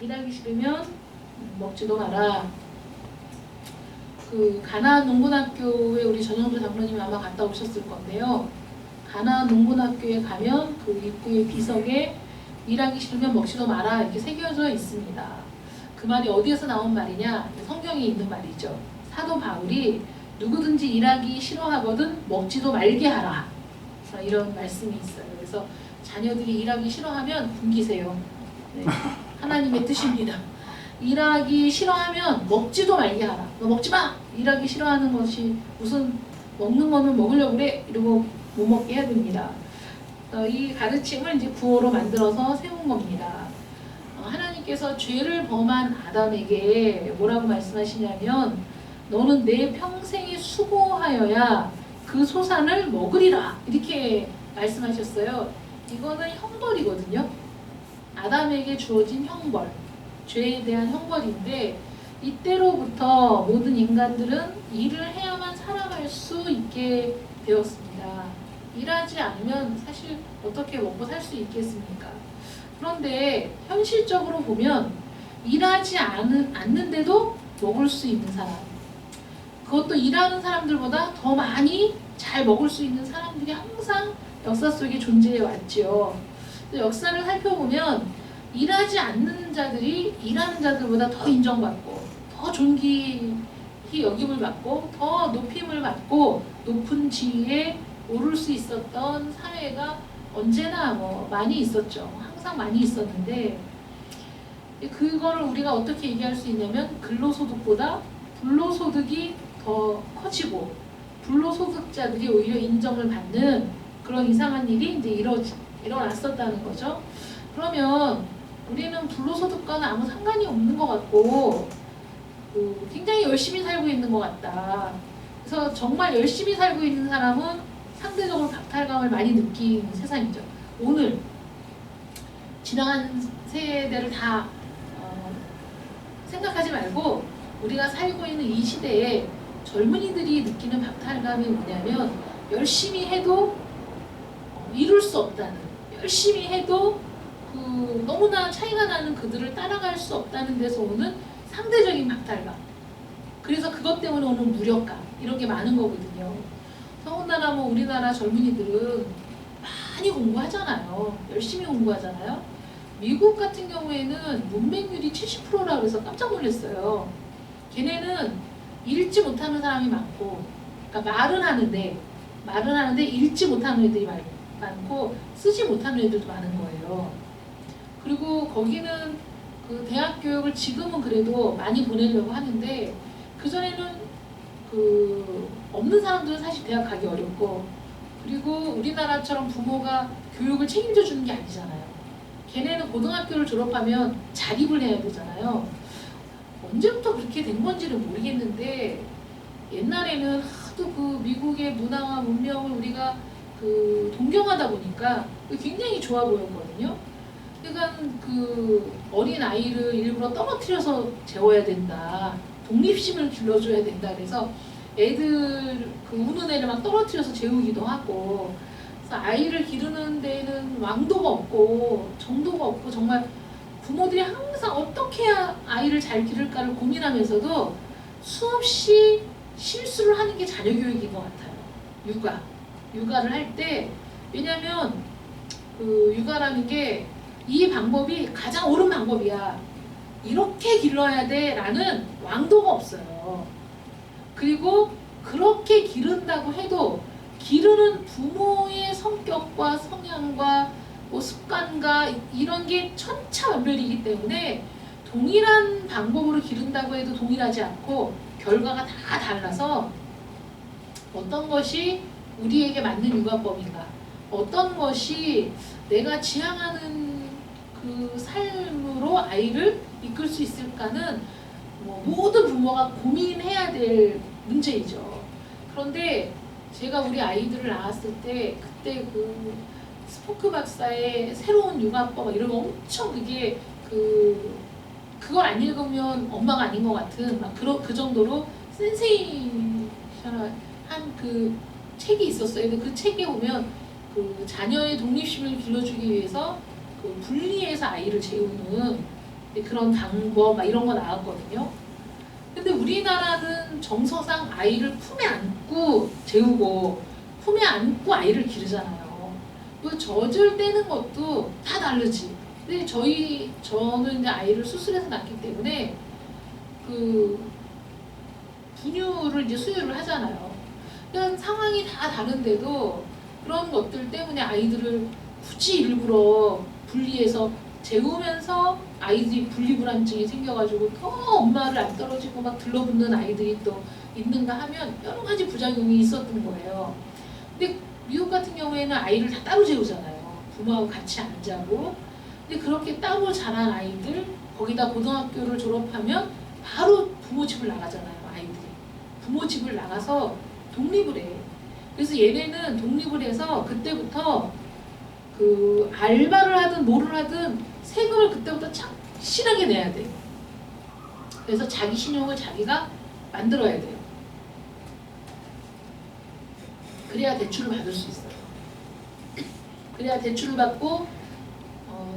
일하기 싫으면 먹지도 마라. 그 가나안 농군학교에 우리 전영주 장로님이 아마 갔다 오셨을 건데요. 가나안 농군학교에 가면 그 입구의 비석에 일하기 싫으면 먹지도 마라 이렇게 새겨져 있습니다. 그 말이 어디에서 나온 말이냐? 성경에 있는 말이죠. 사도 바울이 누구든지 일하기 싫어하거든 먹지도 말게 하라. 이런 말씀이 있어요. 그래서 자녀들이 일하기 싫어하면 굶기세요. 네. 하나님의 뜻입니다. 일하기 싫어하면 먹지도 말게 하라. 너 먹지 마! 일하기 싫어하는 것이 무슨 먹는 거면 먹으려고 그래? 이러고 못 먹게 해야 됩니다. 이 가르침을 이제 구호로 만들어서 세운 겁니다. 하나님께서 죄를 범한 아담에게 뭐라고 말씀하시냐면 너는 내 평생에 수고하여야 그 소산을 먹으리라 이렇게 말씀하셨어요. 이거는 형벌이거든요. 아담에게 주어진 형벌, 죄에 대한 형벌인데 이때로부터 모든 인간들은 일을 해야만 살아갈 수 있게 되었습니다. 일하지 않으면 사실 어떻게 먹고 살 수 있겠습니까? 그런데 현실적으로 보면 일하지 않는데도 먹을 수 있는 사람, 그것도 일하는 사람들보다 더 많이 잘 먹을 수 있는 사람들이 항상 역사 속에 존재해 왔죠. 역사를 살펴보면 일하지 않는 자들이 일하는 자들보다 더 인정받고 더 존귀히 여김을 받고 더 높임을 받고 높은 지위에 오를 수 있었던 사회가 언제나 많이 있었죠. 항상 많이 있었는데 그거를 우리가 어떻게 얘기할 수 있냐면 근로소득보다 불로소득이 더 커지고 불로소득자들이 오히려 인정을 받는 그런 이상한 일이 이제 일어났었다는 거죠. 그러면 우리는 불로소득과는 아무 상관이 없는 것 같고 굉장히 열심히 살고 있는 것 같다. 그래서 정말 열심히 살고 있는 사람은 상대적으로 박탈감을 많이 느끼는 세상이죠. 오늘 지나간 세대를 다 생각하지 말고 우리가 살고 있는 이 시대에 젊은이들이 느끼는 박탈감이 뭐냐면 열심히 해도 이룰 수 없다는, 열심히 해도 너무나 차이가 나는 그들을 따라갈 수 없다는 데서 오는 상대적인 박탈감, 그래서 그것 때문에 오는 무력감, 이런 게 많은 거거든요. 더군다나 우리나라 젊은이들은 많이 공부하잖아요. 열심히 공부하잖아요. 미국 같은 경우에는 문맹률이 70%라고 해서 깜짝 놀랐어요. 걔네는 읽지 못하는 사람이 많고, 그러니까 말은 하는데 읽지 못하는 애들이 많고 쓰지 못하는 애들도 많은 거예요. 그리고 거기는 그 대학 교육을 지금은 그래도 많이 보내려고 하는데 그전에는 없는 사람들은 사실 대학 가기 어렵고, 그리고 우리나라처럼 부모가 교육을 책임져 주는 게 아니잖아요. 걔네는 고등학교를 졸업하면 자립을 해야 되잖아요. 언제부터 그렇게 된 건지는 모르겠는데 옛날에는 하도 그 미국의 문화와 문명을 우리가 동경하다 보니까 굉장히 좋아 보였거든요. 그러니까 어린 아이를 일부러 떨어뜨려서 재워야 된다. 독립심을 길러줘야 된다. 그래서 애들 우는 애를 막 떨어뜨려서 재우기도 하고, 그래서 아이를 기르는 데에는 왕도가 없고 정도가 없고 정말 부모들이 항상 어떻게 해야 아이를 잘 기를까를 고민하면서도 수없이 실수를 하는 게 자녀 교육인 것 같아요. 육아를 할 때, 왜냐면 육아라는 게 이 방법이 가장 옳은 방법이야, 이렇게 길러야 돼 라는 왕도가 없어요. 그리고 그렇게 기른다고 해도 기르는 부모의 성격과 성향과 습관과 이런 게 천차만별이기 때문에 동일한 방법으로 기른다고 해도 동일하지 않고 결과가 다 달라서 어떤 것이 우리에게 맞는 육아법인가, 어떤 것이 내가 지향하는 그 삶으로 아이를 이끌 수 있을까는 모든 부모가 고민해야 될 문제이죠. 그런데 제가 우리 아이들을 낳았을 때 그때 스포크 박사의 새로운 육아법 이런 거 엄청 그게 그걸 안 읽으면 엄마가 아닌 것 같은 그 정도로 센세이션한 책이 있었어요. 근데 그 책에 보면 자녀의 독립심을 길러주기 위해서 분리해서 아이를 재우는 그런 방법 막 이런 거 나왔거든요. 근데 우리나라는 정서상 아이를 품에 안고 재우고 품에 안고 아이를 기르잖아요. 그 젖을 떼는 것도 다 다르지. 근데 저는 이제 아이를 수술해서 낳기 때문에 그 분유를 이제 수유를 하잖아요. 그러니까 상황이 다 다른데도 그런 것들 때문에 아이들을 굳이 일부러 분리해서 재우면서 아이들이 분리불안증이 생겨가지고 더 엄마를 안 떨어지고 막 들러붙는 아이들이 또 있는가 하면 여러 가지 부작용이 있었던 거예요. 근데 미국 같은 경우에는 아이를 다 따로 재우잖아요. 부모하고 같이 안 자고. 근데 그렇게 따로 자란 아이들, 거기다 고등학교를 졸업하면 바로 부모 집을 나가잖아요. 아이들이 부모 집을 나가서 독립을 해. 그래서 얘네는 독립을 해서 그때부터 그 알바를 하든 뭐를 하든 세금을 그때부터 착실하게 내야 돼. 그래서 자기 신용을 자기가 만들어야 돼요. 그래야 대출을 받을 수 있어요. 그래야 대출을 받고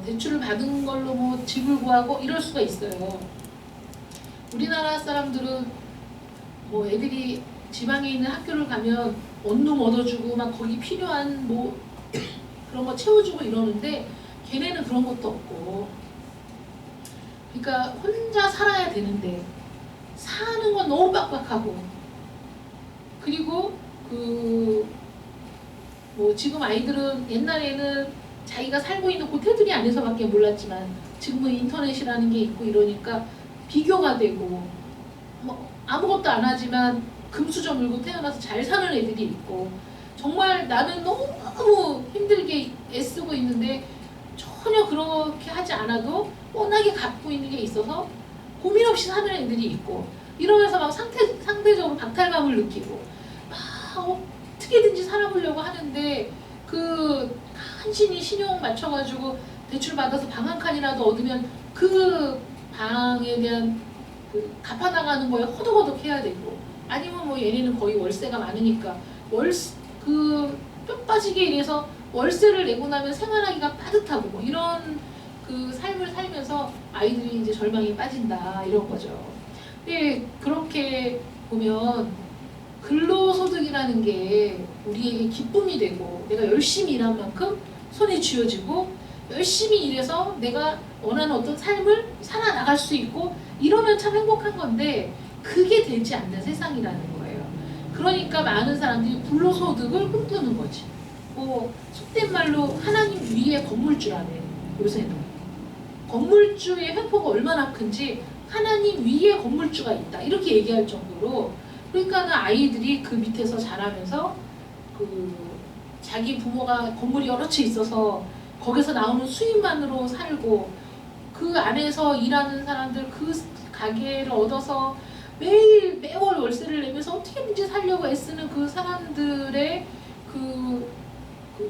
대출을 받은 걸로 뭐 집을 구하고 이럴 수가 있어요. 우리나라 사람들은 뭐 애들이 지방에 있는 학교를 가면 원룸 얻어주고 막 거기 필요한 뭐 그런 거 채워주고 이러는데 걔네는 그런 것도 없고, 그러니까 혼자 살아야 되는데 사는 건 너무 빡빡하고, 그리고 그 뭐 지금 아이들은 옛날에는 자기가 살고 있는 그 테두리 안에서밖에 몰랐지만 지금은 인터넷이라는 게 있고 이러니까 비교가 되고, 뭐 아무것도 안 하지만 금수저 물고 태어나서 잘 사는 애들이 있고, 정말 나는 너무 힘들게 애쓰고 있는데 전혀 그렇게 하지 않아도 워낙에 갖고 있는 게 있어서 고민 없이 사는 애들이 있고, 이러면서 막 상대적으로 박탈감을 느끼고 막 어떻게든지 살아보려고 하는데 그 간신히 신용 맞춰가지고 대출 받아서 방 한 칸이라도 얻으면 그 방에 대한 그 갚아나가는 거에 허덕허덕 해야 되고, 아니면 뭐 얘네는 거의 월세가 많으니까 그 뼈 빠지게 일해서 월세를 내고 나면 생활하기가 빠듯하고 뭐 이런 그 삶을 살면서 아이들이 이제 절망에 빠진다 이런 거죠. 근데 그렇게 보면 근로소득이라는 게 우리에게 기쁨이 되고 내가 열심히 일한 만큼 손에 쥐어지고 열심히 일해서 내가 원하는 어떤 삶을 살아나갈 수 있고 이러면 참 행복한 건데 그게 되지 않는 세상이라는 거예요. 그러니까 많은 사람들이 불로소득을 꿈꾸는 거지. 뭐 속된 말로 하나님 위에 건물주라네. 요새는 건물주의 횡포가 얼마나 큰지 하나님 위에 건물주가 있다 이렇게 얘기할 정도로, 그러니까는 아이들이 그 밑에서 자라면서 그 자기 부모가 건물이 여러 채 있어서 거기서 나오는 수입만으로 살고, 그 안에서 일하는 사람들 그 가게를 얻어서 매월 월세를 내면서 어떻게든지 살려고 애쓰는 그 사람들의 그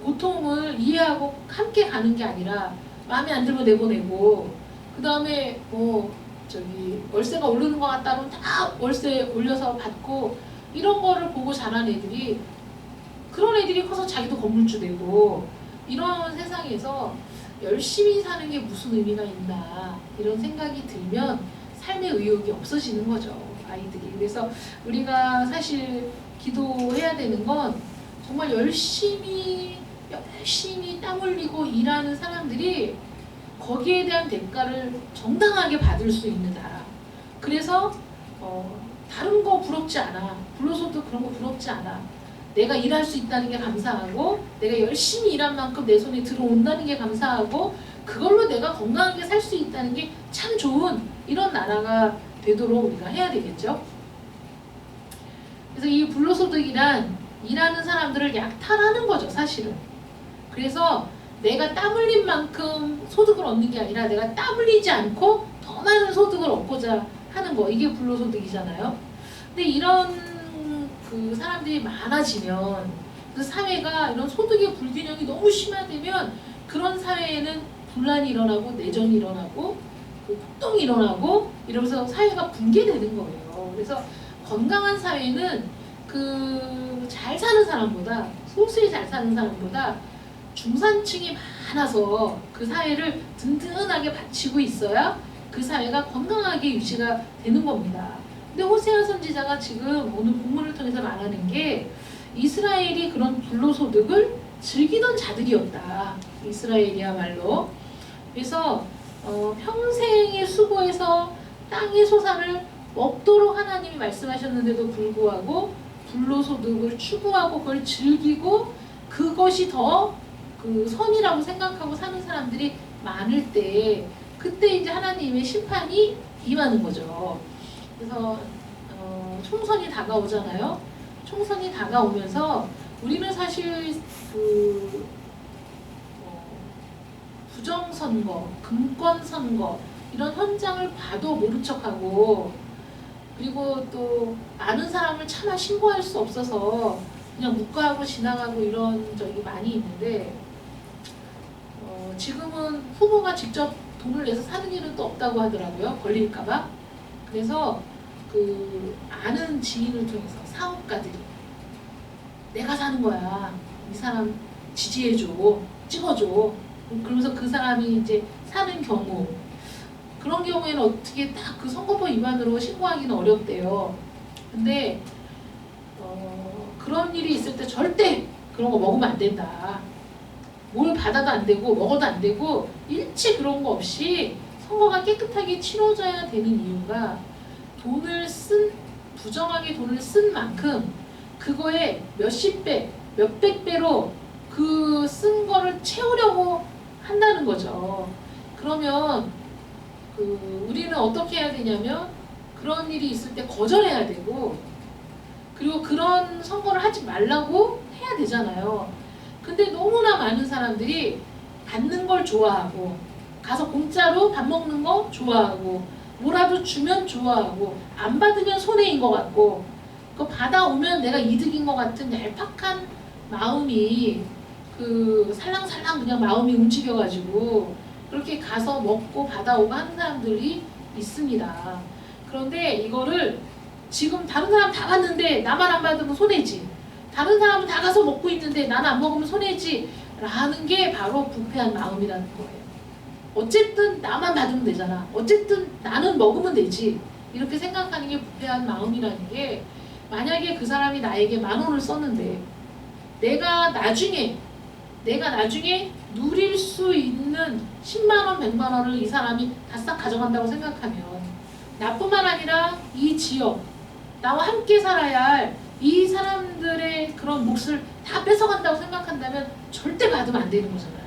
고통을 이해하고 함께 가는 게 아니라 마음에 안 들면 내보내고, 그 다음에 뭐 저기 월세가 오르는 것 같다 그러면 다 월세 올려서 받고, 이런 거를 보고 자란 애들이, 그런 애들이 커서 자기도 건물주 되고, 이런 세상에서 열심히 사는 게 무슨 의미가 있나 이런 생각이 들면 삶의 의욕이 없어지는 거죠, 아이들이. 그래서 우리가 사실 기도해야 되는 건 정말 열심히 땀 흘리고 일하는 사람들이 거기에 대한 대가를 정당하게 받을 수 있는 나라. 그래서 다른 거 부럽지 않아. 불로소득 그런 거 부럽지 않아. 내가 일할 수 있다는 게 감사하고, 내가 열심히 일한 만큼 내 손에 들어온다는 게 감사하고, 그걸로 내가 건강하게 살 수 있다는 게 참 좋은 이런 나라가 되도록 우리가 해야 되겠죠. 그래서 이 불로소득이란 일하는 사람들을 약탈하는 거죠, 사실은. 그래서 내가 땀 흘린 만큼 소득을 얻는 게 아니라 내가 땀 흘리지 않고 더 많은 소득을 얻고자 하는 거, 이게 불로소득이잖아요. 근데 이런 그 사람들이 많아지면 그 사회가 이런 소득의 불균형이 너무 심화되면 그런 사회에는 분란이 일어나고 내전이 일어나고 그 폭동이 일어나고 이러면서 사회가 붕괴되는 거예요. 그래서 건강한 사회는 그 잘 사는 사람보다, 소수의 잘 사는 사람보다 중산층이 많아서 그 사회를 든든하게 받치고 있어야 그 사회가 건강하게 유지가 되는 겁니다. 근데 호세아 선지자가 지금 오늘 본문을 통해서 말하는 게 이스라엘이 그런 불로소득을 즐기던 자들이었다. 이스라엘이야말로. 그래서 평생의 수고에서 땅의 소산을 먹도록 하나님이 말씀하셨는데도 불구하고 불로소득을 추구하고 그걸 즐기고 그것이 더 그 선이라고 생각하고 사는 사람들이 많을 때 그때 이제 하나님의 심판이 임하는 거죠. 그래서 총선이 다가오잖아요. 총선이 다가오면서 우리는 사실 그 부정선거, 금권선거 이런 현장을 봐도 모른 척하고 그리고 또 아는 사람을 차마 신고할 수 없어서 그냥 묵과하고 지나가고 이런 적이 많이 있는데 지금은 후보가 직접 돈을 내서 사는 일은 또 없다고 하더라고요. 걸릴까봐. 그래서 그 아는 지인을 통해서 사업가들이 내가 사는 거야. 이 사람 지지해줘. 찍어줘. 그러면서 그 사람이 이제 사는 경우 그런 경우에는 어떻게 딱 그 선거법 위반으로 신고하기는 어렵대요. 근데 그런 일이 있을 때 절대 그런 거 먹으면 안 된다. 뭘 받아도 안 되고 먹어도 안 되고 일체 그런 거 없이 선거가 깨끗하게 치러져야 되는 이유가 돈을 쓴 부정하게 돈을 쓴 만큼 그거에 몇십 배, 몇백 배로 그 쓴 거를 채우려고 한다는 거죠. 그러면 우리는 어떻게 해야 되냐면 그런 일이 있을 때 거절해야 되고 그리고 그런 선거를 하지 말라고 해야 되잖아요. 근데 너무나 많은 사람들이 받는 걸 좋아하고 가서 공짜로 밥 먹는 거 좋아하고 뭐라도 주면 좋아하고 안 받으면 손해인 것 같고 그거 받아오면 내가 이득인 것 같은 얄팍한 마음이 그 살랑살랑 그냥 마음이 움직여가지고 그렇게 가서 먹고 받아오고 하는 사람들이 있습니다. 그런데 이거를 지금 다른 사람 다 갔는데 나만 안 받으면 손해지. 다른 사람은 다 가서 먹고 있는데 나는 안 먹으면 손해지. 라는 게 바로 부패한 마음이라는 거예요. 어쨌든 나만 받으면 되잖아. 어쨌든 나는 먹으면 되지. 이렇게 생각하는 게 부패한 마음이라는 게 만약에 그 사람이 나에게 10,000원을 썼는데 내가 나중에 누릴 수 있는 10만원, 100만원을 이 사람이 다 싹 가져간다고 생각하면 나뿐만 아니라 이 지역, 나와 함께 살아야 할 이 사람들의 그런 몫을 다 뺏어간다고 생각한다면 절대 받으면 안 되는 거잖아요.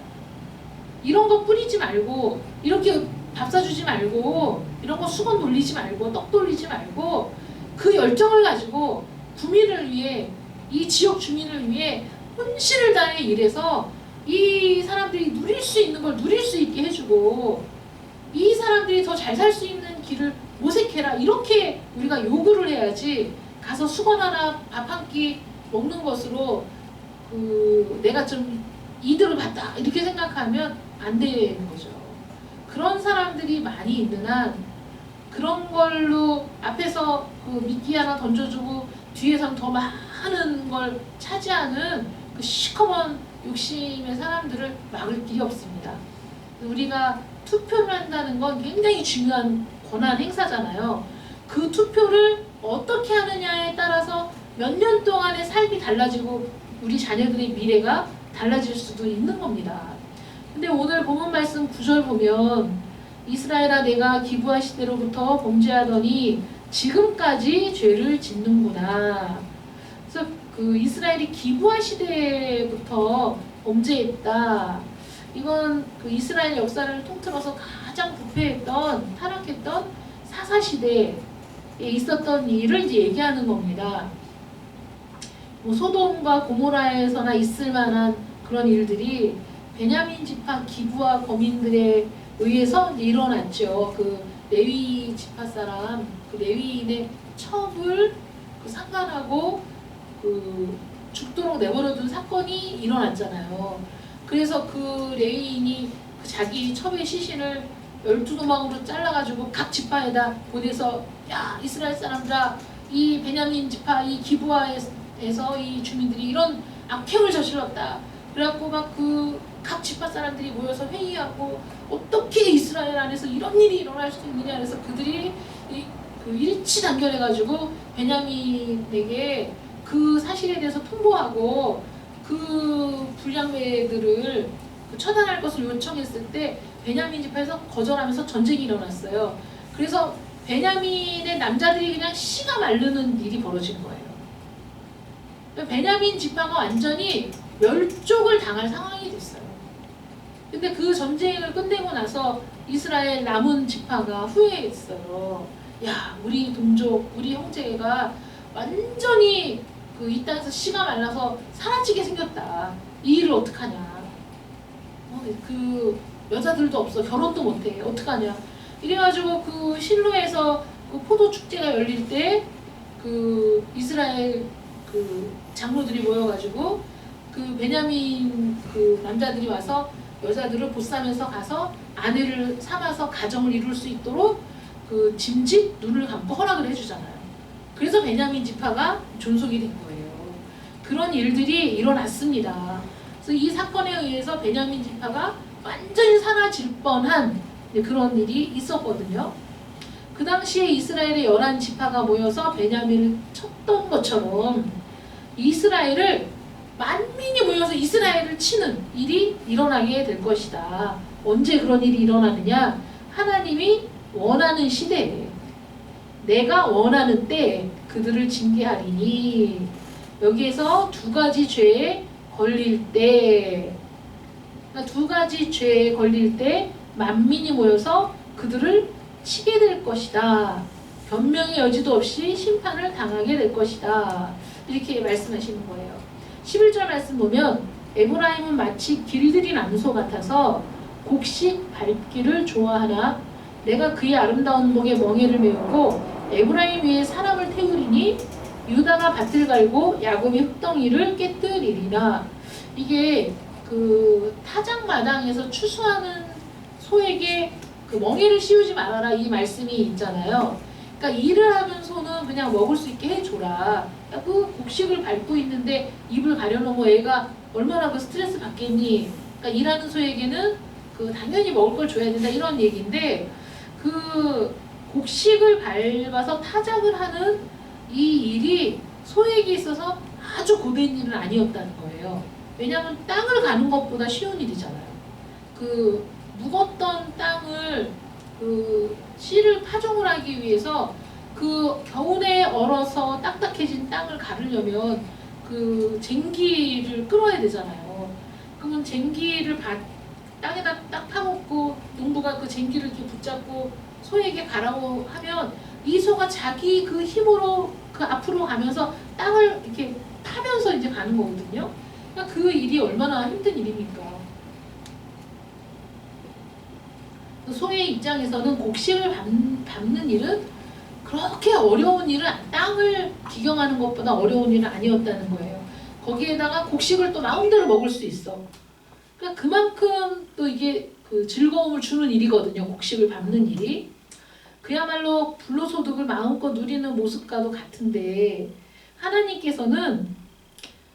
이런 거 뿌리지 말고 이렇게 밥 사주지 말고 이런 거 수건 돌리지 말고 떡 돌리지 말고 그 열정을 가지고 구민을 위해 이 지역 주민을 위해 혼신을 다해 일해서 이 사람들이 누릴 수 있는 걸 누릴 수 있게 해주고 이 사람들이 더 잘 살 수 있는 길을 모색해라 이렇게 우리가 요구를 해야지 가서 수건 하나 밥 한 끼 먹는 것으로 내가 좀 이득을 봤다 이렇게 생각하면 안 되는 거죠. 그런 사람들이 많이 있는 한 그런 걸로 앞에서 그 미끼 하나 던져주고 뒤에선 더 많은 걸 차지하는 그 시커먼 욕심의 사람들을 막을 길이 없습니다. 우리가 투표를 한다는 건 굉장히 중요한 권한 행사잖아요. 그 투표를 어떻게 하느냐에 따라서 몇 년 동안의 삶이 달라지고 우리 자녀들의 미래가 달라질 수도 있는 겁니다. 근데 오늘 본문 말씀 9절 보면 이스라엘아 내가 기브아 시대로부터 범죄하더니 지금까지 죄를 짓는구나. 그래서 그 이스라엘이 기브아 시대부터 범죄했다. 이건 그 이스라엘 역사를 통틀어서 가장 부패했던 타락했던 사사 시대에 있었던 일을 이제 얘기하는 겁니다. 뭐 소돔과 고모라에서나 있을 만한 그런 일들이 베냐민 지파 기브아 거민들에 의해서 일어났죠. 그 레위 지파 사람, 그 레위인의 첩을 그 상관하고 그 죽도록 내버려둔 사건이 일어났잖아요. 그래서 그 레위인이 그 자기 첩의 시신을 12도망으로 잘라가지고 각 지파에다 보내서 야 이스라엘 사람들아 이 베냐민 지파 이 기브아에서 이 주민들이 이런 악행을 저질렀다. 그래갖고 막 그 각 지파 사람들이 모여서 회의하고 어떻게 이스라엘 안에서 이런 일이 일어날 수 있느냐 해서 그들이 그 일치단결해가지고 베냐민에게 그 사실에 대해서 통보하고 그 불량배들을 처단할 것을 요청했을 때 베냐민 지파에서 거절하면서 전쟁이 일어났어요. 그래서 베냐민의 남자들이 그냥 씨가 마르는 일이 벌어진 거예요. 베냐민 지파가 완전히 멸족을 당할 상황이 됐어요. 근데 그 전쟁을 끝내고 나서 이스라엘 남은 지파가 후회했어요. 야, 우리 동족, 우리 형제가 완전히 이 땅에서 씨가 말라서 사라지게 생겼다. 이 일을 어떡하냐. 그 여자들도 없어. 결혼도 못해. 어떡하냐. 이래가지고 그 실로에서 그 포도 축제가 열릴 때 그 이스라엘 그 장로들이 모여가지고 그 베냐민 그 남자들이 와서 여자들을 보쌈해서 가서 아내를 삼아서 가정을 이룰 수 있도록 그 짐짓 눈을 감고 허락을 해주잖아요. 그래서 베냐민 지파가 존속이 된 거예요. 그런 일들이 일어났습니다. 그래서 이 사건에 의해서 베냐민 지파가 완전히 사라질 뻔한 그런 일이 있었거든요. 그 당시에 이스라엘의 11지파가 모여서 베냐민을 쳤던 것처럼 이스라엘을 만민이 모여서 이스라엘을 치는 일이 일어나게 될 것이다. 언제 그런 일이 일어나느냐? 하나님이 원하는 시대에 내가 원하는 때에 그들을 징계하리니. 여기에서 두 가지 죄에 걸릴 때, 그러니까 두 가지 죄에 걸릴 때 만민이 모여서 그들을 치게 될 것이다. 변명의 여지도 없이 심판을 당하게 될 것이다. 이렇게 말씀하시는 거예요. 11절 말씀 보면 에브라임은 마치 길들인 암소 같아서 곡식 밟기를 좋아하나 내가 그의 아름다운 목에 멍에를 메우고 에브라임 위에 사람을 태우리니 유다가 밭을 갈고 야곱이 흙덩이를 깨뜨리리라. 이게 그 타작마당에서 추수하는 소에게 그 멍에를 씌우지 말아라 이 말씀이 있잖아요. 그러니까 일을 하는 소는 그냥 먹을 수 있게 해줘라. 그 곡식을 밟고 있는데 입을 가려놓고 애가 얼마나 그 스트레스 받겠니? 그러니까 일하는 소에게는 그 당연히 먹을 걸 줘야 된다 이런 얘기인데 그 곡식을 밟아서 타작을 하는 이 일이 소에게 있어서 아주 고된 일은 아니었다는 거예요. 왜냐하면 땅을 가는 것보다 쉬운 일이잖아요. 그 묵었던 땅을 그 씨를 파종을 하기 위해서 그 겨울에 얼어서 딱딱해진 땅을 가르려면 그 쟁기를 끌어야 되잖아요. 그러면 쟁기를 땅에다 딱 파먹고 농부가 그 쟁기를 이렇게 붙잡고 소에게 가라고 하면 이 소가 자기 그 힘으로 그 앞으로 가면서 땅을 이렇게 파면서 이제 가는 거거든요. 그러니까 그 일이 얼마나 힘든 일입니까? 소의 입장에서는 곡식을 밟는 일은 그렇게 어려운 일은 땅을 기경하는 것보다 어려운 일은 아니었다는 거예요. 거기에다가 곡식을 또 마음대로 먹을 수 있어. 그러니까 그만큼 또 이게 그 즐거움을 주는 일이거든요. 곡식을 밟는 일이. 그야말로 불로소득을 마음껏 누리는 모습과도 같은데 하나님께서는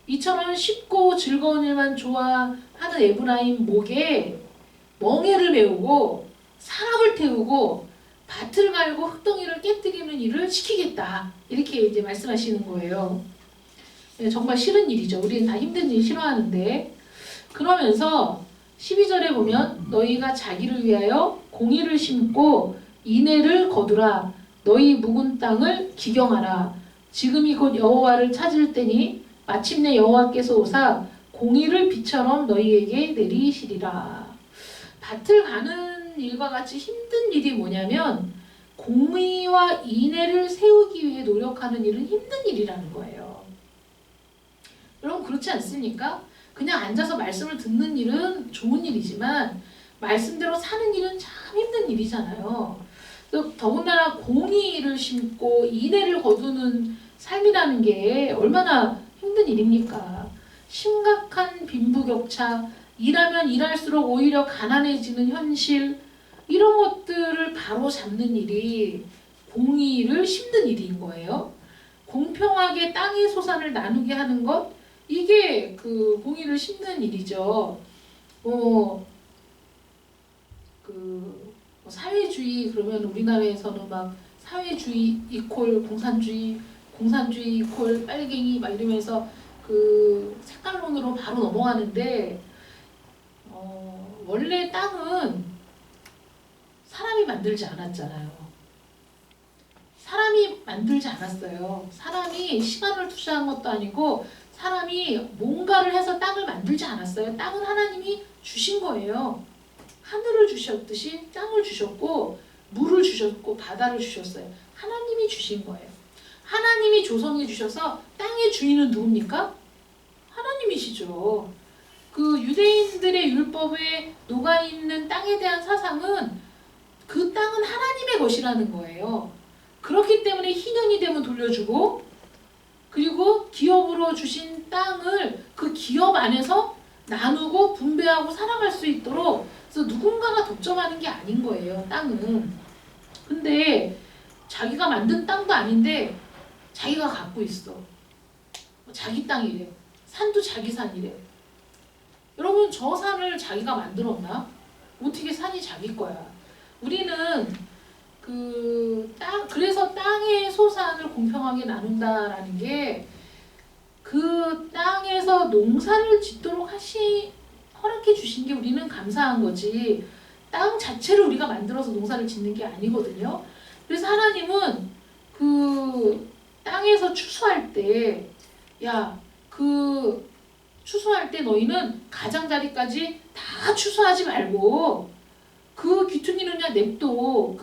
이처럼 쉽고 즐거운 일만 좋아하는 에브라임 목에 멍에를 메우고 사람을 태우고 밭을 갈고 흙덩이를 깨뜨리는 일을 시키겠다. 이렇게 이제 말씀하시는 거예요. 정말 싫은 일이죠. 우리는 다 힘든 일 싫어하는데. 그러면서 12절에 보면 너희가 자기를 위하여 공의를 심고 인애를 거두라. 너희 묵은 땅을 기경하라. 지금이 곧 여호와를 찾을 때니 마침내 여호와께서 오사 공의를 비처럼 너희에게 내리시리라. 밭을 가는 일과 같이 힘든 일이 뭐냐면 공의와 인애를 세우기 위해 노력하는 일은 힘든 일이라는 거예요. 여러분 그렇지 않습니까? 그냥 앉아서 말씀을 듣는 일은 좋은 일이지만 말씀대로 사는 일은 참 힘든 일이잖아요. 더군다나 공의를 심고 인애를 거두는 삶이라는 게 얼마나 힘든 일입니까? 심각한 빈부격차, 일하면 일할수록 오히려 가난해지는 현실, 이런 것들을 바로 잡는 일이 공의를 심는 일인 거예요. 공평하게 땅의 소산을 나누게 하는 것, 이게 그 공의를 심는 일이죠. 뭐 사회주의 그러면 우리나라에서는 막 사회주의 이퀄 공산주의, 공산주의 이퀄 빨갱이 막 이러면서 그 색깔론으로 바로 넘어가는데 원래 땅은 사람이 만들지 않았잖아요. 사람이 만들지 않았어요. 사람이 시간을 투자한 것도 아니고 사람이 뭔가를 해서 땅을 만들지 않았어요. 땅은 하나님이 주신 거예요. 하늘을 주셨듯이 땅을 주셨고 물을 주셨고 바다를 주셨어요. 하나님이 주신 거예요. 하나님이 조성해 주셔서 땅의 주인은 누굽니까? 하나님이시죠. 그 유대인들의 율법에 녹아있는 땅에 대한 사상은 그 땅은 하나님의 것이라는 거예요. 그렇기 때문에 희년이 되면 돌려주고 그리고 기업으로 주신 땅을 그 기업 안에서 나누고 분배하고 살아갈 수 있도록 그래서 누군가가 독점하는 게 아닌 거예요. 땅은. 근데 자기가 만든 땅도 아닌데 자기가 갖고 있어. 자기 땅이래. 산도 자기 산이래. 여러분 저 산을 자기가 만들었나? 어떻게 산이 자기 거야. 우리는 그래서 땅의 소산을 공평하게 나눈다라는 게 그 땅에서 농사를 짓도록 허락해 주신 게 우리는 감사한 거지 땅 자체를 우리가 만들어서 농사를 짓는 게 아니거든요. 그래서 하나님은 그 땅에서 추수할 때 추수할 때 너희는 가장자리까지 다 추수하지 말고 그 귀퉁이는 그냥 냅둬.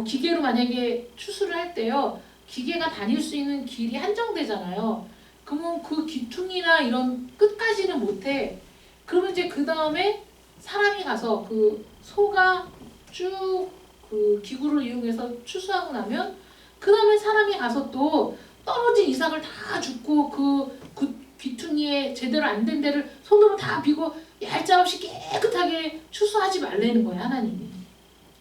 기계로 만약에 추수를 할 때요. 기계가 다닐 수 있는 길이 한정되잖아요. 그러면 그 귀퉁이나 이런 끝까지는 못해. 그러면 이제 그 다음에 사람이 가서 그 소가 쭉 그 기구를 이용해서 추수하고 나면 그 다음에 사람이 가서 또 떨어진 이삭을 다 줍고 그 귀퉁이에 제대로 안 된 데를 손으로 다 비고 얄짤없이 깨끗하게 추수하지 말라는 거예요. 하나님이.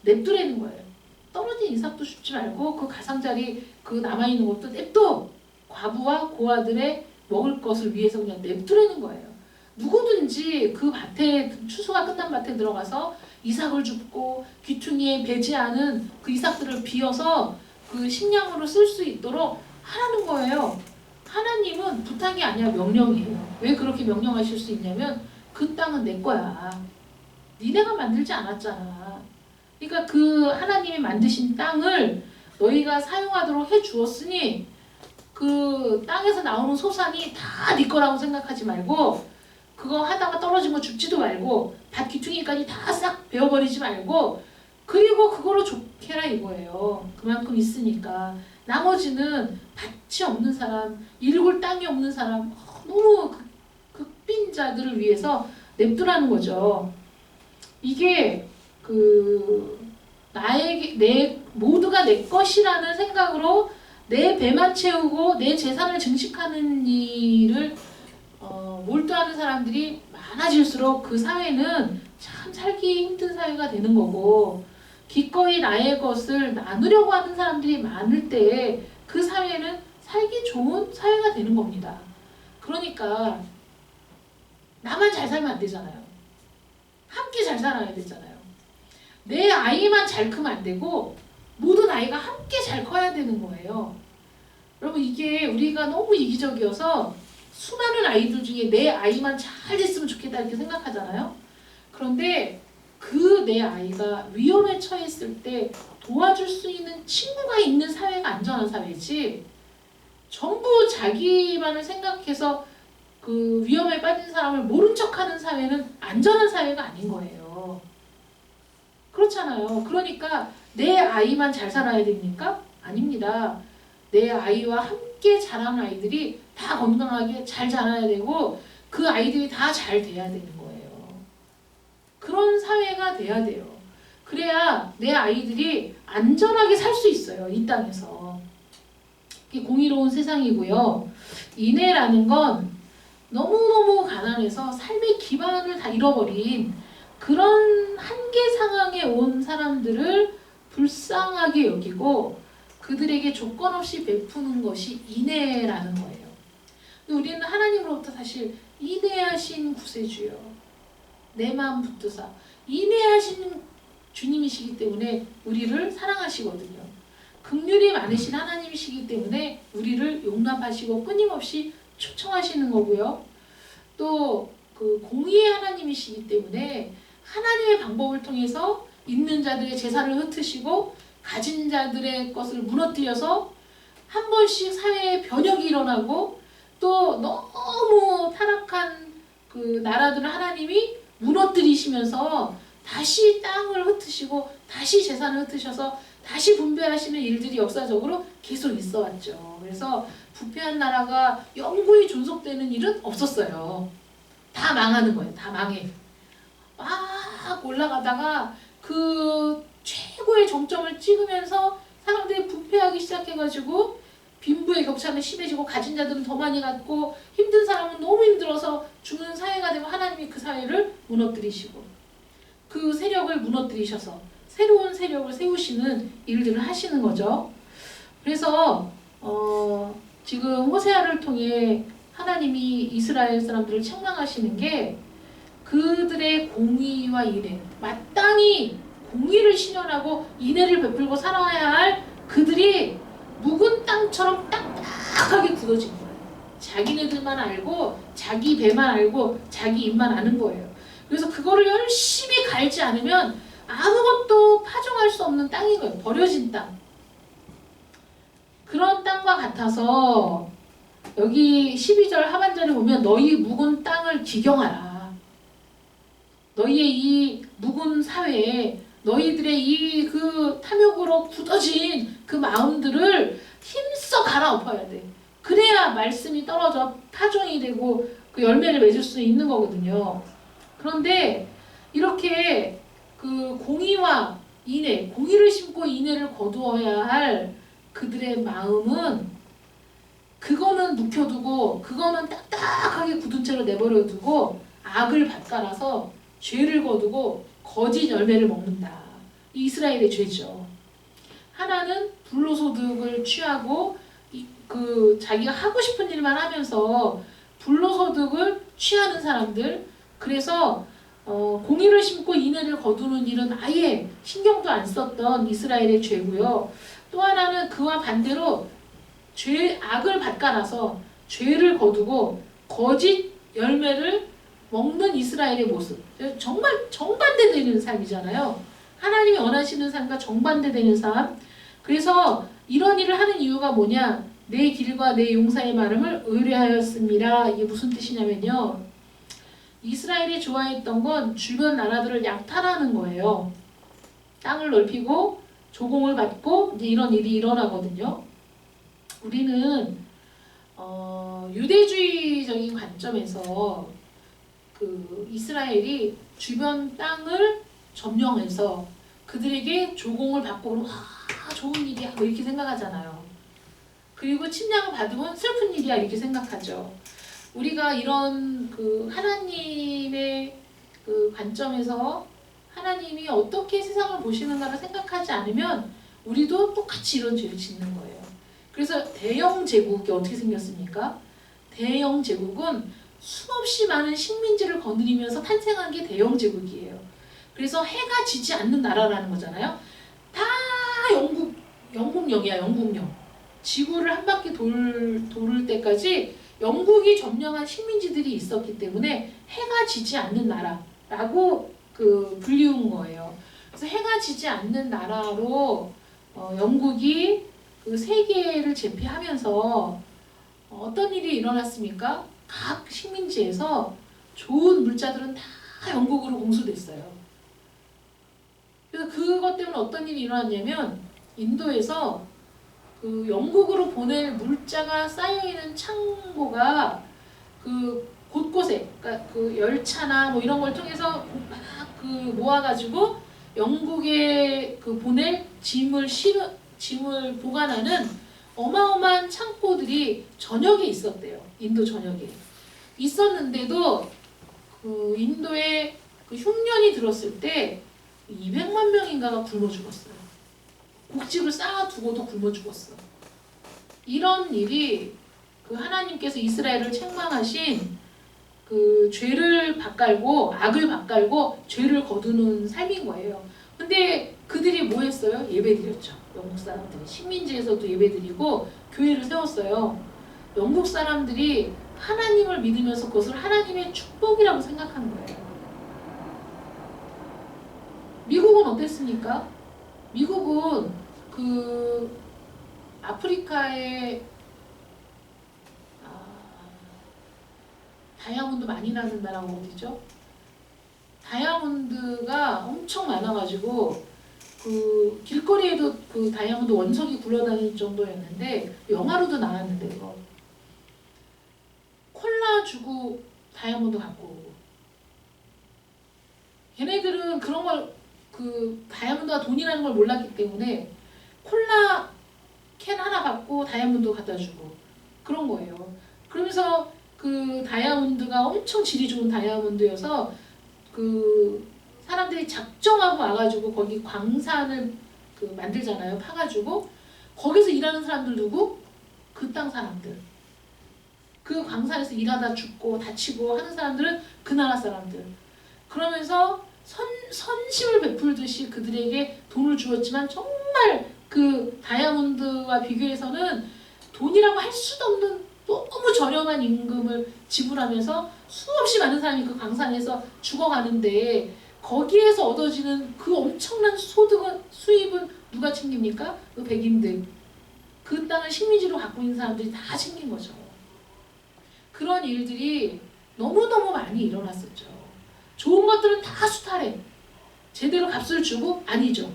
냅두라는 거예요. 떨어진 이삭도 줍지 말고 그 가장자리 그 남아있는 것도 냅둬. 과부와 고아들의 먹을 것을 위해서 그냥 냅두라는 거예요. 누구든지 그 밭에 추수가 끝난 밭에 들어가서 이삭을 줍고 귀퉁이에 배지 않은 그 이삭들을 비워서 그 식량으로 쓸 수 있도록 하라는 거예요. 하나님은 부탁이 아니라 명령이에요. 왜 그렇게 명령하실 수 있냐면 그 땅은 내 거야. 니네가 만들지 않았잖아. 그러니까 그 하나님이 만드신 땅을 너희가 사용하도록 해 주었으니 그 땅에서 나오는 소산이 다 네 거라고 생각하지 말고 그거 하다가 떨어진 거 줍지도 말고 밭 귀퉁이까지 다 싹 베어버리지 말고 그리고 그거로 좋게 해라 이거예요. 그만큼 있으니까. 나머지는 밭이 없는 사람, 일굴 땅이 없는 사람, 너무 극빈 자들을 위해서 냅두라는 거죠. 이게 모두가 내 것이라는 생각으로 내 배만 채우고 내 재산을 증식하는 일을 몰두하는 사람들이 많아질수록 그 사회는 참 살기 힘든 사회가 되는 거고 기꺼이 나의 것을 나누려고 하는 사람들이 많을 때 그 사회는 살기 좋은 사회가 되는 겁니다. 그러니까 나만 잘 살면 안 되잖아요. 함께 잘 살아야 되잖아요. 내 아이만 잘 크면 안 되고 모든 아이가 함께 잘 커야 되는 거예요. 여러분 이게 우리가 너무 이기적이어서 수많은 아이들 중에 내 아이만 잘 됐으면 좋겠다 이렇게 생각하잖아요. 그런데 그 내 아이가 위험에 처했을 때 도와줄 수 있는 친구가 있는 사회가 안전한 사회지 전부 자기만을 생각해서 그 위험에 빠진 사람을 모른 척하는 사회는 안전한 사회가 아닌 거예요. 그렇잖아요. 그러니까 내 아이만 잘 살아야 됩니까? 아닙니다. 내 아이와 함께 자란 아이들이 다 건강하게 잘 자라야 되고 그 아이들이 다 잘 돼야 되는 거예요. 그런 사회가 돼야 돼요. 그래야 내 아이들이 안전하게 살 수 있어요. 이 땅에서. 이게 공의로운 세상이고요. 인애라는 건 너무너무 가난해서 삶의 기반을 다 잃어버린 그런 한계 상황에 온 사람들을 불쌍하게 여기고 그들에게 조건 없이 베푸는 것이 인애라는 거예요. 근데 우리는 하나님으로부터 사실 인애하신 구세주요. 내 마음 붙드사. 인내하시는 주님이시기 때문에 우리를 사랑하시거든요. 긍휼이 많으신 하나님이시기 때문에 우리를 용납하시고 끊임없이 초청하시는 거고요. 또 그 공의의 하나님이시기 때문에 하나님의 방법을 통해서 있는 자들의 재산을 흩으시고 가진 자들의 것을 무너뜨려서 한 번씩 사회에 변혁이 일어나고 또 너무 타락한 그 나라들을 하나님이 무너뜨리시면서 다시 땅을 흩으시고 다시 재산을 흩으셔서 다시 분배하시는 일들이 역사적으로 계속 있어 왔죠. 그래서 부패한 나라가 영구히 존속되는 일은 없었어요. 다 망하는 거예요. 다 망해. 막 올라가다가 그 최고의 정점을 찍으면서 사람들이 부패하기 시작해가지고 빈부의 격차는 심해지고 가진 자들은 더 많이 갖고 힘든 사람은 너무 힘들어서 죽는 사회가 되면 하나님이 그 사회를 무너뜨리시고 그 세력을 무너뜨리셔서 새로운 세력을 세우시는 일들을 하시는 거죠. 그래서 지금 호세아를 통해 하나님이 이스라엘 사람들을 책망하시는 게 그들의 공의와 인애, 마땅히 공의를 실현하고 인애를 베풀고 살아야 할 그들이 묵은 땅처럼 딱딱하게 굳어진 거예요. 자기네들만 알고 자기 배만 알고 자기 입만 아는 거예요. 그래서 그거를 열심히 갈지 않으면 아무것도 파종할 수 없는 땅인 거예요. 버려진 땅. 그런 땅과 같아서 여기 12절 하반절에 보면 너희 묵은 땅을 기경하라. 너희의 이 묵은 사회에 너희들의 이 그 탐욕으로 굳어진 그 마음들을 힘써 갈아엎어야 돼. 그래야 말씀이 떨어져 파종이 되고 그 열매를 맺을 수 있는 거거든요. 그런데 이렇게 그 공의와 인애, 공의를 심고 인애를 거두어야 할 그들의 마음은 그거는 묵혀두고 그거는 딱딱하게 굳은 채로 내버려두고 악을 밭갈아서 죄를 거두고 거짓 열매를 먹는다. 이 이스라엘의 죄죠. 하나는 불로소득을 취하고 그 자기가 하고 싶은 일만 하면서 불로소득을 취하는 사람들. 그래서 공의를 심고 인애를 거두는 일은 아예 신경도 안 썼던 이스라엘의 죄고요. 또 하나는 그와 반대로 악을 밭갈아서 죄를 거두고 거짓 열매를 먹는 이스라엘의 모습. 정말 정반대되는 삶이잖아요. 하나님이 원하시는 삶과 정반대되는 삶. 그래서 이런 일을 하는 이유가 뭐냐? 내 길과 내 용사의 말음을 의뢰하였습니다. 이게 무슨 뜻이냐면요. 이스라엘이 좋아했던 건 주변 나라들을 약탈하는 거예요. 땅을 넓히고 조공을 받고 이제 이런 일이 일어나거든요. 우리는 유대주의적인 관점에서 그 이스라엘이 주변 땅을 점령해서 그들에게 조공을 받고 그러면 좋은 일이야 뭐 이렇게 생각하잖아요. 그리고 침략을 받으면 슬픈 일이야 이렇게 생각하죠. 우리가 이런 그 하나님의 그 관점에서 하나님이 어떻게 세상을 보시는가를 생각하지 않으면 우리도 똑같이 이런 죄를 짓는 거예요. 그래서 대영 제국이 어떻게 생겼습니까? 대영 제국은 수없이 많은 식민지를 거느리면서 탄생한 게 대영 제국이에요. 그래서 해가 지지 않는 나라라는 거잖아요. 다 영국령이야, 영국령. 지구를 한 바퀴 돌을 때까지 영국이 점령한 식민지들이 있었기 때문에 해가 지지 않는 나라라고 그 불리운 거예요. 그래서 해가 지지 않는 나라로 영국이 그 세계를 제패하면서 어떤 일이 일어났습니까? 각 식민지에서 좋은 물자들은 다 영국으로 공수됐어요. 그래서 그것 때문에 어떤 일이 일어났냐면 인도에서 그 영국으로 보낼 물자가 쌓여있는 창고가 그 곳곳에, 그러니까 그 열차나 뭐 이런 걸 통해서 막 그 모아가지고 영국에 그 보낼 짐을 보관하는 어마어마한 창고들이 전역에 있었대요. 인도 전역에. 있었는데도 그 인도에 그 흉년이 들었을 때 200만 명인가가 굶어 죽었어요. 곡식을 쌓아두고도 굶어 죽었어. 이런 일이 그 하나님께서 이스라엘을 책망하신 그 죄를 밭갈고 악을 밭갈고 죄를 거두는 삶인 거예요. 근데 그들이 뭐 했어요? 예배드렸죠. 영국 사람들이 식민지에서도 예배드리고 교회를 세웠어요. 영국 사람들이 하나님을 믿으면서 그것을 하나님의 축복이라고 생각하는 거예요. 미국은 어땠습니까? 미국은 그 아프리카에 다이아몬드 많이 나는 나라가 어디죠? 다이아몬드가 엄청 많아가지고 그 길거리에도 그 다이아몬드 원석이 굴러다닐 정도였는데 영화로도 나왔는데 그거 콜라 주고 다이아몬드 갖고 오고 걔네들은 그런 걸 그 다이아몬드가 돈이라는 걸 몰랐기 때문에 콜라 캔 하나 받고 다이아몬드 갖다 주고 그런 거예요. 그러면서 그 다이아몬드가 엄청 질이 좋은 다이아몬드여서 그 사람들이 작정하고 와가지고 거기 광산을 그 만들잖아요. 파가지고 거기서 일하는 사람들 누구? 그 땅 사람들. 그 광산에서 일하다 죽고 다치고 하는 사람들은 그 나라 사람들. 그러면서 선심을 베풀듯이 그들에게 돈을 주었지만 정말 그 다이아몬드와 비교해서는 돈이라고 할 수도 없는 너무 저렴한 임금을 지불하면서 수없이 많은 사람이 그 광산에서 죽어가는데 거기에서 얻어지는 그 엄청난 수입은 누가 챙깁니까? 그 백인들. 그 땅을 식민지로 갖고 있는 사람들이 다 챙긴 거죠. 그런 일들이 너무너무 많이 일어났었죠. 좋은 것들은 다 수탈해. 제대로 값을 주고? 아니죠.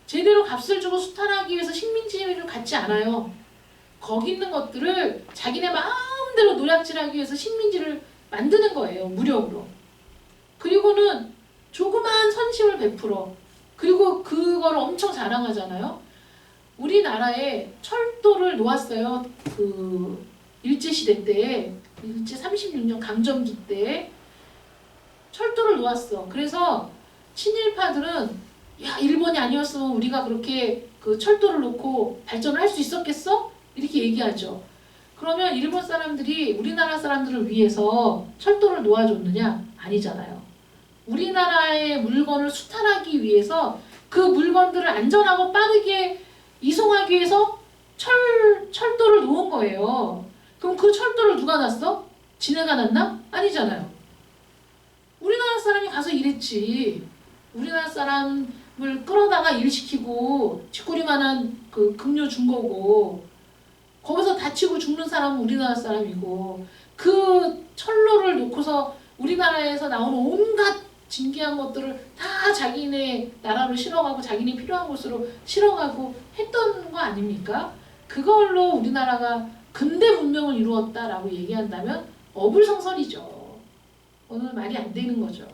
제대로 값을 주고 수탈하기 위해서 식민지를 갖지 않아요. 거기 있는 것들을 자기네 마음대로 노략질하기 위해서 식민지를 만드는 거예요. 무력으로. 그리고는 조그만 선심을 베풀어. 그리고 그걸 엄청 자랑하잖아요. 우리나라에 철도를 놓았어요. 그 일제시대 때, 일제 36년 강점기 때 철도를 놓았어. 그래서 친일파들은 야, 일본이 아니었으면 우리가 그렇게 그 철도를 놓고 발전을 할 수 있었겠어? 이렇게 얘기하죠. 그러면 일본 사람들이 우리나라 사람들을 위해서 철도를 놓아줬느냐? 아니잖아요. 우리나라의 물건을 수탈하기 위해서 그 물건들을 안전하고 빠르게 이송하기 위해서 철도를 놓은 거예요. 그럼 그 철도를 누가 놨어? 지네가 놨나? 아니잖아요. 우리나라 사람이 가서 일했지. 우리나라 사람을 끌어다가 일시키고 쥐꼬리만한 그 급료 준 거고 거기서 다치고 죽는 사람은 우리나라 사람이고 그 철로를 놓고서 우리나라에서 나오는 온갖 진귀한 것들을 다 자기네 나라로 실어가고 자기네 필요한 곳으로 실어가고 했던 거 아닙니까? 그걸로 우리나라가 근대 문명을 이루었다라고 얘기한다면 어불성설이죠. 오늘 말이 안 되는 거죠.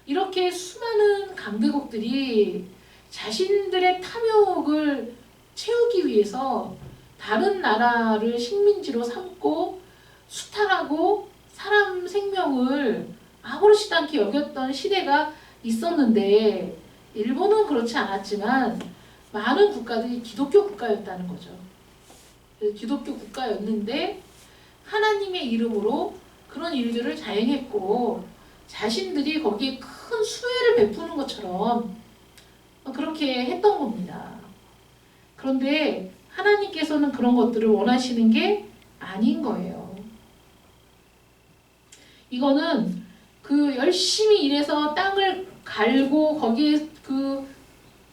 이렇게 수많은 강대국들이 자신들의 탐욕을 채우기 위해서 다른 나라를 식민지로 삼고 수탈하고 사람 생명을 아무렇지도 않게 여겼던 시대가 있었는데 일본은 그렇지 않았지만 많은 국가들이 기독교 국가였다는 거죠. 기독교 국가였는데 하나님의 이름으로 그런 일들을 자행했고 자신들이 거기에 큰 수혜를 베푸는 것처럼 그렇게 했던 겁니다. 그런데 하나님께서는 그런 것들을 원하시는 게 아닌 거예요. 이거는 그 열심히 일해서 땅을 갈고 거기에 그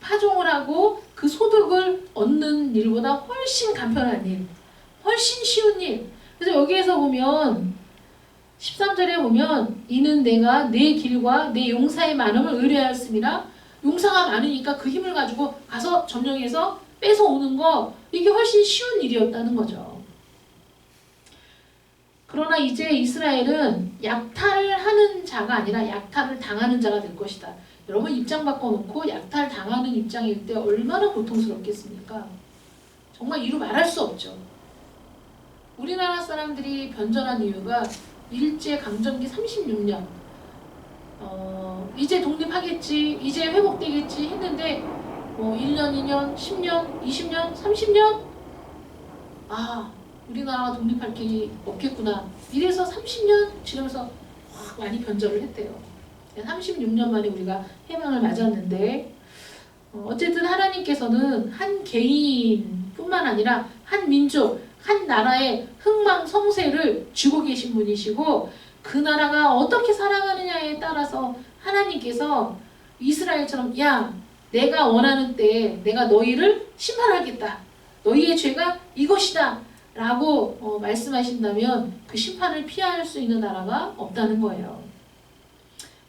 파종을 하고 그 소득을 얻는 일보다 훨씬 간편한 일, 훨씬 쉬운 일. 그래서 여기에서 보면 13절에 보면 이는 내가 내 길과 내 용사의 많음을 의뢰하였음이라. 용사가 많으니까 그 힘을 가지고 가서 점령해서 뺏어오는 거 이게 훨씬 쉬운 일이었다는 거죠. 그러나 이제 이스라엘은 약탈하는 자가 아니라 약탈을 당하는 자가 될 것이다. 여러분 입장 바꿔놓고 약탈 당하는 입장일 때 얼마나 고통스럽겠습니까? 정말 이루 말할 수 없죠. 우리나라 사람들이 변절한 이유가 일제 강점기 36년 이제 독립하겠지, 이제 회복되겠지 했는데 1년, 2년, 10년, 20년, 30년 우리나라가 독립할 길이 없겠구나. 이래서 30년 지나면서 확 많이 변절을 했대요. 36년 만에 우리가 해방을 맞았는데 어쨌든 하나님께서는 한 개인뿐만 아니라 한 민족, 한 나라의 흥망성쇠를 쥐고 계신 분이시고 그 나라가 어떻게 살아가느냐에 따라서 하나님께서 이스라엘처럼 야 내가 원하는 때에 내가 너희를 심판하겠다. 너희의 죄가 이것이다. 라고 말씀하신다면 그 심판을 피할 수 있는 나라가 없다는 거예요.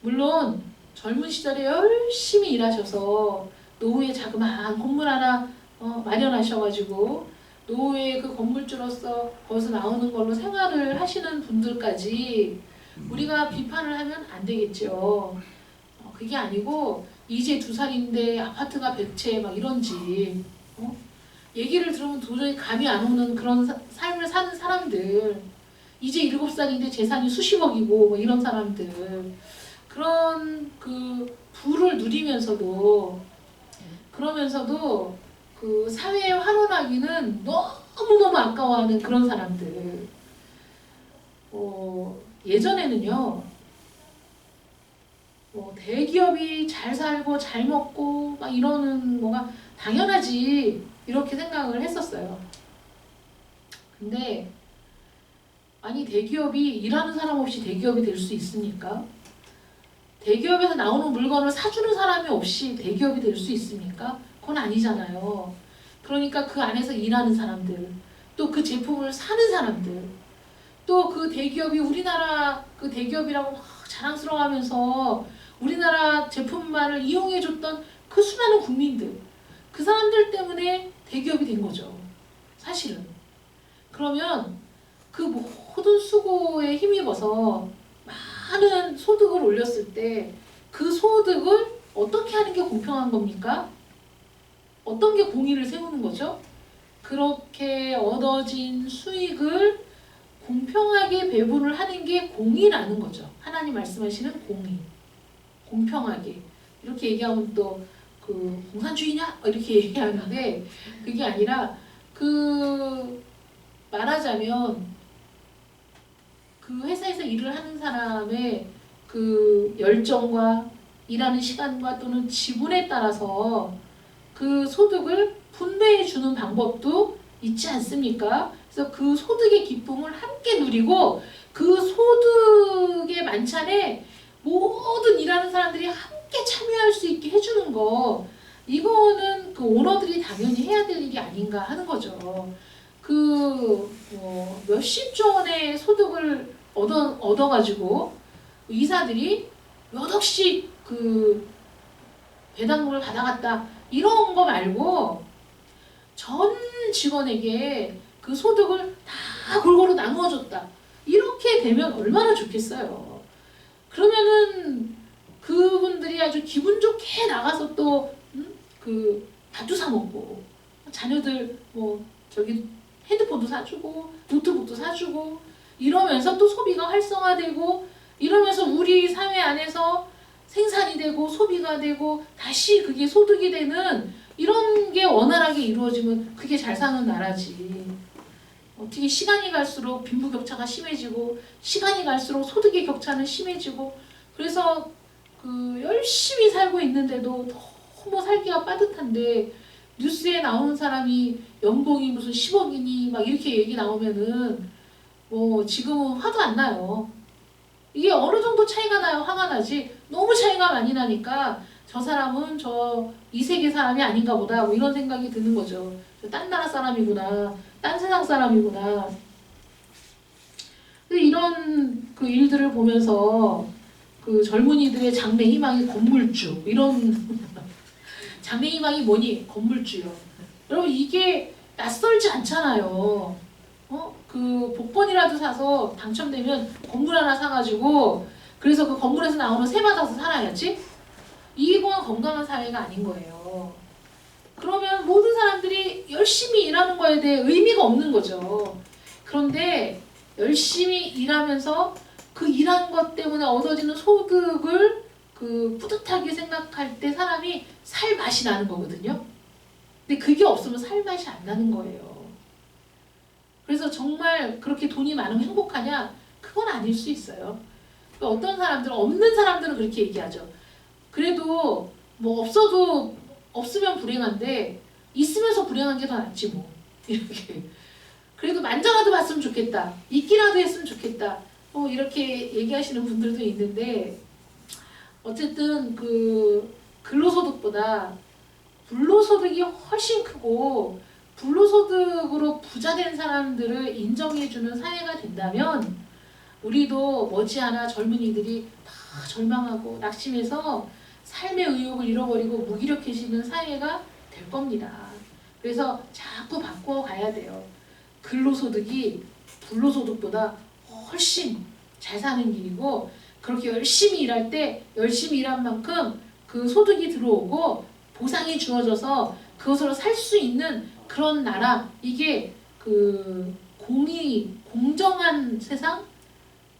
물론 젊은 시절에 열심히 일하셔서 노후에 자그마한 건물 하나 마련하셔가지고 노후에 그 건물주로서 거기서 나오는 걸로 생활을 하시는 분들까지 우리가 비판을 하면 안 되겠죠. 그게 아니고 이제 2살인데 아파트가 100채 막 이런 집 얘기를 들으면 도저히 감이 안 오는 그런 삶을 사는 사람들, 이제 7살인데 재산이 수십억이고 뭐 이런 사람들, 그런 그 부를 누리면서도 그러면서도 그 사회에 환원하기는 너무너무 아까워하는 그런 사람들. 예전에는요, 대기업이 잘 살고 잘 먹고 막 이러는 뭐가 당연하지 이렇게 생각을 했었어요. 근데 아니 대기업이 일하는 사람 없이 대기업이 될 수 있습니까? 대기업에서 나오는 물건을 사주는 사람이 없이 대기업이 될 수 있습니까? 그건 아니잖아요. 그러니까 그 안에서 일하는 사람들, 또 그 제품을 사는 사람들, 또 그 대기업이 우리나라 그 대기업이라고 막 자랑스러워하면서 우리나라 제품만을 이용해줬던 그 수많은 국민들, 그 사람들 때문에 대기업이 된 거죠. 사실은. 그러면 그 모든 수고에 힘입어서 많은 소득을 올렸을 때 그 소득을 어떻게 하는 게 공평한 겁니까? 어떤 게 공의를 세우는 거죠? 그렇게 얻어진 수익을 공평하게 배분을 하는 게 공의라는 거죠. 하나님 말씀하시는 공의. 공평하게. 이렇게 얘기하면 또 그 공산주의냐? 이렇게 얘기하는데 그게 아니라 그 말하자면 그 회사에서 일을 하는 사람의 그 열정과 일하는 시간과 또는 지분에 따라서 그 소득을 분배해 주는 방법도 있지 않습니까? 그래서 그 소득의 기쁨을 함께 누리고 그 소득의 만찬에 모든 일하는 사람들이 함께 참여할 수 있게 해주는 거, 이거는 그 오너들이 당연히 해야 될 일이 아닌가 하는 거죠. 그 몇십조 원의 소득을 얻어가지고 이사들이 몇 억씩 그 배당금을 받아갔다 이런 거 말고 전 직원에게 그 소득을 다 골고루 나누어줬다 이렇게 되면 얼마나 좋겠어요. 그러면은 그분들이 아주 기분 좋게 나가서 또 그 밥도 사 먹고 자녀들 뭐 저기 핸드폰도 사주고 노트북도 사주고 이러면서 또 소비가 활성화되고 이러면서 우리 사회 안에서 생산이 되고 소비가 되고 다시 그게 소득이 되는 이런 게 원활하게 이루어지면 그게 잘 사는 나라지. 어떻게 시간이 갈수록 빈부격차가 심해지고 시간이 갈수록 소득의 격차는 심해지고 그래서 그 열심히 살고 있는데도 너무 살기가 빠듯한데 뉴스에 나오는 사람이 연봉이 무슨 10억이니 막 이렇게 얘기 나오면은 뭐 지금은 화도 안 나요. 이게 어느 정도 차이가 나요? 화가 나지. 너무 차이가 많이 나니까 저 사람은 저 이 세계 사람이 아닌가 보다 뭐 이런 생각이 드는 거죠. 딴 나라 사람이구나. 딴 세상 사람이구나. 이런 그 일들을 보면서 그 젊은이들의 장래 희망이 건물주 이런 장래 희망이 뭐니? 건물주요. 여러분 이게 낯설지 않잖아요. 그 복권이라도 사서 당첨되면 건물 하나 사가지고 그래서 그 건물에서 나오는 세 받아서 살아야지? 이건 건강한 사회가 아닌 거예요. 그러면 모든 사람들이 열심히 일하는 거에 대해 의미가 없는 거죠. 그런데 열심히 일하면서 그 일한 것 때문에 얻어지는 소득을 그 뿌듯하게 생각할 때 사람이 살 맛이 나는 거거든요. 근데 그게 없으면 살 맛이 안 나는 거예요. 그래서 정말 그렇게 돈이 많으면 행복하냐? 그건 아닐 수 있어요. 어떤 사람들은, 없는 사람들은 그렇게 얘기하죠. 그래도 뭐 없으면 불행한데 있으면서 불행한 게 더 낫지 뭐. 이렇게. 그래도 만져라도 봤으면 좋겠다. 있기라도 했으면 좋겠다. 이렇게 얘기하시는 분들도 있는데, 어쨌든 그 근로소득보다 불로소득이 훨씬 크고, 불로소득으로 부자 된 사람들을 인정해주는 사회가 된다면 우리도 머지않아 젊은이들이 다 절망하고 낙심해서 삶의 의욕을 잃어버리고 무기력해지는 사회가 될 겁니다. 그래서 자꾸 바꿔가야 돼요. 근로소득이 불로소득보다 훨씬 잘 사는 길이고, 그렇게 열심히 일할 때 열심히 일한 만큼 그 소득이 들어오고 보상이 주어져서 그것으로 살 수 있는 그런 나라, 이게 그 공정한 세상?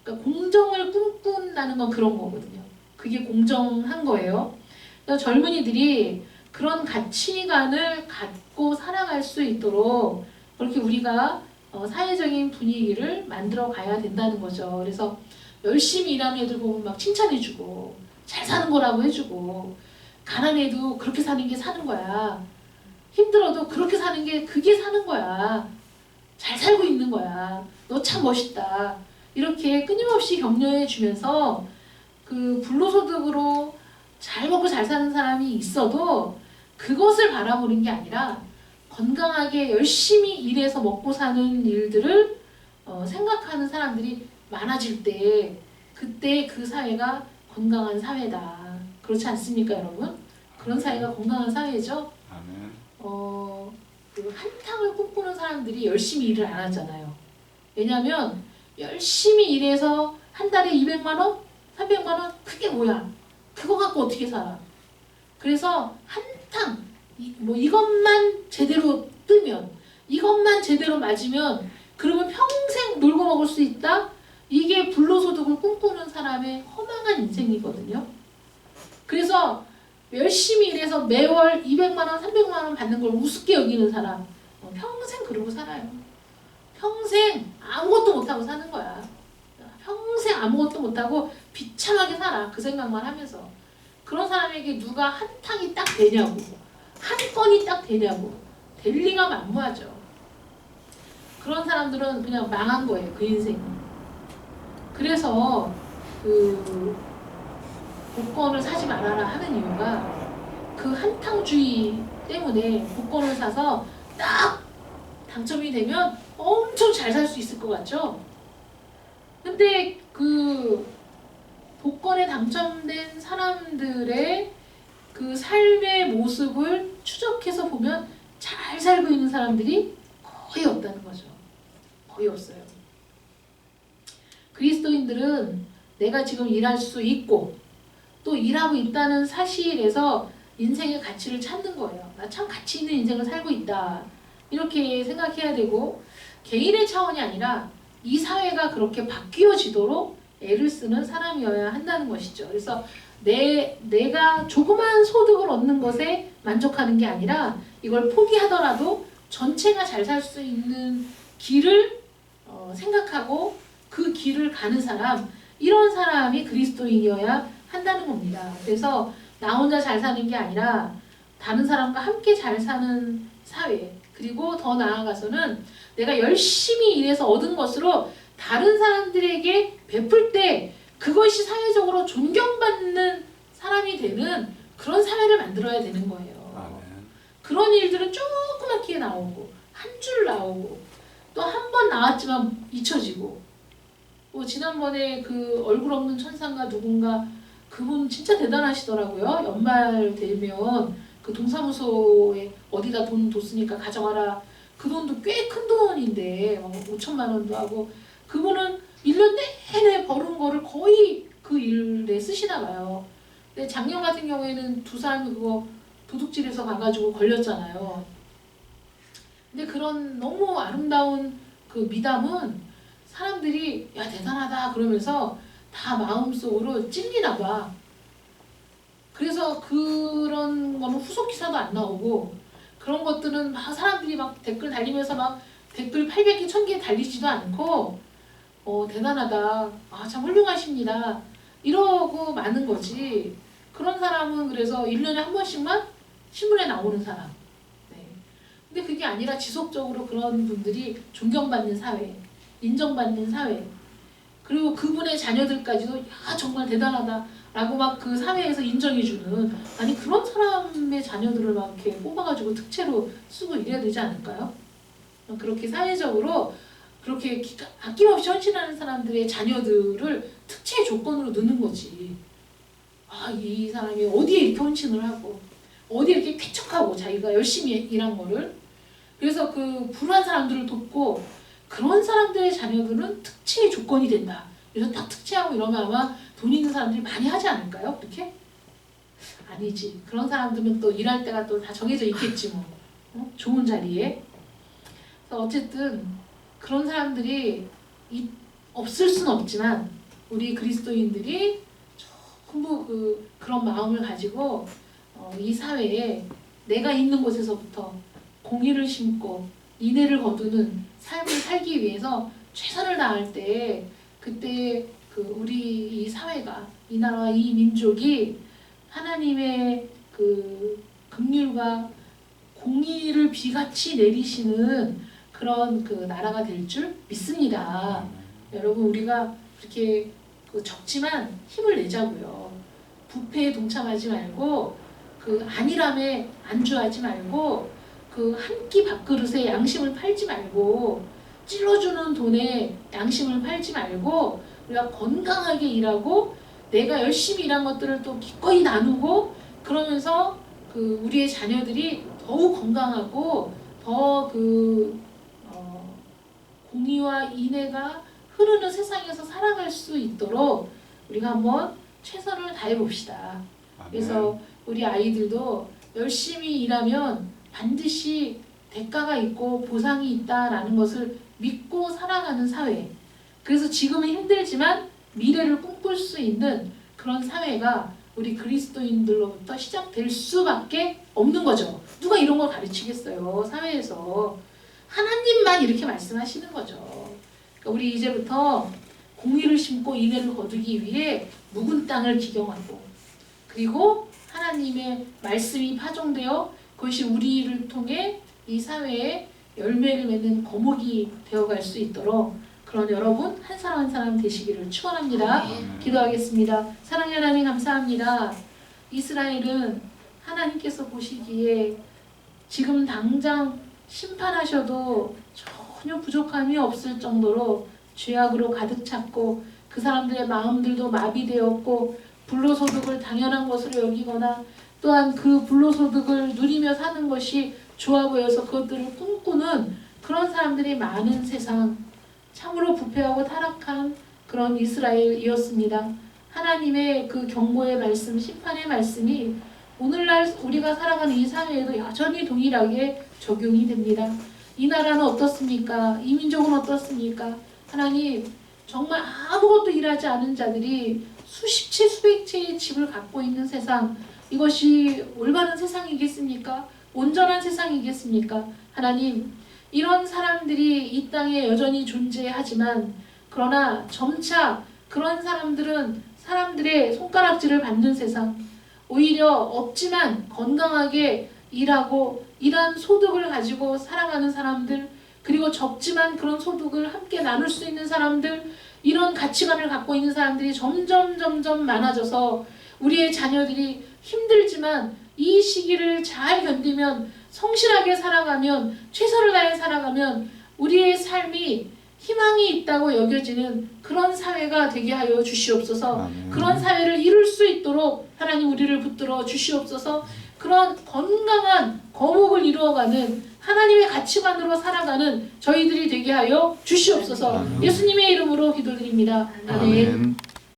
그러니까 공정을 꿈꾼다는 건 그런 거거든요. 그게 공정한 거예요. 그래서 젊은이들이 그런 가치관을 갖고 살아갈 수 있도록 그렇게 우리가 사회적인 분위기를 만들어 가야 된다는 거죠. 그래서 열심히 일하는 애들 보면 막 칭찬해주고 잘 사는 거라고 해주고, 가난해도 그렇게 사는 게 사는 거야. 힘들어도 그렇게 사는 게 그게 사는 거야. 잘 살고 있는 거야. 너 참 멋있다. 이렇게 끊임없이 격려해 주면서 그 불로소득으로 잘 먹고 잘 사는 사람이 있어도 그것을 바라보는 게 아니라 건강하게 열심히 일해서 먹고 사는 일들을 생각하는 사람들이 많아질 때, 그때 그 사회가 건강한 사회다. 그렇지 않습니까, 여러분? 그런 사회가 건강한 사회죠. 아멘. 그 한탕을 꿈꾸는 사람들이 열심히 일을 안 하잖아요. 왜냐하면 열심히 일해서 한 달에 200만 원, 300만 원, 그게 뭐야? 그거 갖고 어떻게 살아? 그래서 한탕, 이것만 제대로 뜨면, 이것만 제대로 맞으면, 그러면 평생 놀고 먹을 수 있다? 이게 불로소득을 꿈꾸는 사람의 허망한 인생이거든요. 그래서 열심히 일해서 매월 200만 원, 300만 원 받는 걸 우습게 여기는 사람, 평생 그러고 살아요. 평생 아무것도 못하고 사는 거야. 평생 아무것도 못하고 비참하게 살아. 그 생각만 하면서. 그런 사람에게 누가 한 탕이 딱 되냐고, 한 건이 딱 되냐고. 될 리가 만무하죠. 그런 사람들은 그냥 망한 거예요, 그 인생이. 그래서 그 복권을 사지 말아라 하는 이유가 그 한탕주의 때문에. 복권을 사서 딱 당첨이 되면 엄청 잘 살 수 있을 것 같죠? 근데 그 복권에 당첨된 사람들의 그 삶의 모습을 추적해서 보면 잘 살고 있는 사람들이 거의 없다는 거죠. 거의 없어요. 그리스도인들은 내가 지금 일할 수 있고 또 일하고 있다는 사실에서 인생의 가치를 찾는 거예요. 나 참 가치 있는 인생을 살고 있다. 이렇게 생각해야 되고, 개인의 차원이 아니라 이 사회가 그렇게 바뀌어지도록 애를 쓰는 사람이어야 한다는 것이죠. 그래서 내가 조그만 소득을 얻는 것에 만족하는 게 아니라 이걸 포기하더라도 전체가 잘 살 수 있는 길을 생각하고 그 길을 가는 사람, 이런 사람이 그리스도인이어야 한다는 겁니다. 그래서 나 혼자 잘 사는 게 아니라 다른 사람과 함께 잘 사는 사회, 그리고 더 나아가서는 내가 열심히 일해서 얻은 것으로 다른 사람들에게 베풀 때 그것이 사회적으로 존경받는 사람이 되는 그런 사회를 만들어야 되는 거예요. 아멘. 그런 일들은 조그맣게 나오고 한 줄 나오고 또 한 번 나왔지만 잊혀지고, 지난번에 그 얼굴 없는 천사인가 누군가, 그분 진짜 대단하시더라고요. 연말 되면 그 동사무소에 어디다 돈 뒀으니까 가져가라. 그 돈도 꽤 큰 돈인데 5천만 원도 하고, 그분은 1년 내내 버는 거를 거의 그 일에 쓰시나 봐요. 근데 작년 같은 경우에는 두 사람이 그거 도둑질해서 가가지고 걸렸잖아요. 근데 그런 너무 아름다운 그 미담은 사람들이 야 대단하다 그러면서 다 마음속으로 찔리나 봐. 그래서 그런 거는 후속 기사도 안 나오고, 그런 것들은 막 사람들이 막 댓글 달리면서 막 댓글 800개, 1000개 달리지도 않고 대단하다, 참 훌륭하십니다 이러고 마는 거지. 그런 사람은 그래서 1년에 한 번씩만 신문에 나오는 사람. 네. 근데 그게 아니라 지속적으로 그런 분들이 존경받는 사회, 인정받는 사회, 그리고 그분의 자녀들까지도 야 정말 대단하다 라고 막 그 사회에서 인정해주는, 아니 그런 사람의 자녀들을 막 이렇게 뽑아가지고 특채로 쓰고 이래야 되지 않을까요? 그렇게 사회적으로 그렇게 아낌없이 헌신하는 사람들의 자녀들을 특채 조건으로 넣는 거지. 이 사람이 어디에 이렇게 헌신을 하고 어디에 이렇게 쾌척하고 자기가 열심히 일한 거를, 그래서 그 불우한 사람들을 돕고 그런 사람들의 자녀들은 특채의 조건이 된다. 그래서 딱 특채하고 이러면 아마 돈 있는 사람들이 많이 하지 않을까요? 그렇게? 아니지. 그런 사람들은 또 일할 때가 또 다 정해져 있겠지 뭐. 좋은 자리에. 그래서 어쨌든 그런 사람들이 없을 수는 없지만 우리 그리스도인들이 전부 그런 마음을 가지고 이 사회에 내가 있는 곳에서부터 공의를 심고 인애를 거두는 삶을 살기 위해서 최선을 다할 때, 그때 우리 이 사회가, 이 나라와 이 민족이 하나님의 그 긍휼과 공의를 비같이 내리시는 그런 그 나라가 될 줄 믿습니다. 여러분, 우리가 그렇게 적지만 힘을 내자고요. 부패에 동참하지 말고, 안일함에 안주하지 말고, 한 끼 밥그릇에 양심을 팔지 말고, 찔러주는 돈에 양심을 팔지 말고, 우리가 건강하게 일하고 내가 열심히 일한 것들을 또 기꺼이 나누고, 그러면서 우리의 자녀들이 더욱 건강하고 더 공의와 인애가 흐르는 세상에서 살아갈 수 있도록 우리가 한번 최선을 다해 봅시다. 그래서 우리 아이들도 열심히 일하면 반드시 대가가 있고 보상이 있다라는 것을 믿고 살아가는 사회, 그래서 지금은 힘들지만 미래를 꿈꿀 수 있는 그런 사회가 우리 그리스도인들로부터 시작될 수밖에 없는 거죠. 누가 이런 걸 가르치겠어요? 사회에서 하나님만 이렇게 말씀하시는 거죠. 그러니까 우리 이제부터 공의를 심고 인애를 거두기 위해 묵은 땅을 기경하고, 그리고 하나님의 말씀이 파종되어 그것이 우리를 통해 이 사회에 열매를 맺는 거목이 되어갈 수 있도록 그런 여러분 한 사람 한 사람 되시기를 축원합니다. 기도하겠습니다. 사랑의 하나님, 감사합니다. 이스라엘은 하나님께서 보시기에 지금 당장 심판하셔도 전혀 부족함이 없을 정도로 죄악으로 가득 찼고, 그 사람들의 마음들도 마비되었고, 불로소득을 당연한 것으로 여기거나 또한 그 불로소득을 누리며 사는 것이 좋아 보여서 그것들을 꿈꾸는 그런 사람들이 많은 세상, 참으로 부패하고 타락한 그런 이스라엘이었습니다. 하나님의 그 경고의 말씀, 심판의 말씀이 오늘날 우리가 살아가는 이 사회에도 여전히 동일하게 적용이 됩니다. 이 나라는 어떻습니까? 이 민족은 어떻습니까? 하나님, 정말 아무것도 일하지 않은 자들이 수십 채 수백 채의 집을 갖고 있는 세상, 이것이 올바른 세상이겠습니까? 온전한 세상이겠습니까? 하나님, 이런 사람들이 이 땅에 여전히 존재하지만, 그러나 점차 그런 사람들은 사람들의 손가락질을 받는 세상, 오히려 없지만 건강하게 일하고 일한 소득을 가지고 살아가는 사람들, 그리고 적지만 그런 소득을 함께 나눌 수 있는 사람들, 이런 가치관을 갖고 있는 사람들이 점점 많아져서 우리의 자녀들이 힘들지만 이 시기를 잘 견디면, 성실하게 살아가면, 최선을 다해 살아가면 우리의 삶이 희망이 있다고 여겨지는 그런 사회가 되게 하여 주시옵소서. 그런 사회를 이룰 수 있도록 하나님 우리를 붙들어 주시옵소서. 그런 건강한 거목을 이루어가는 하나님의 가치관으로 살아가는 저희들이 되게 하여 주시옵소서. 예수님의 이름으로 기도드립니다. 아멘.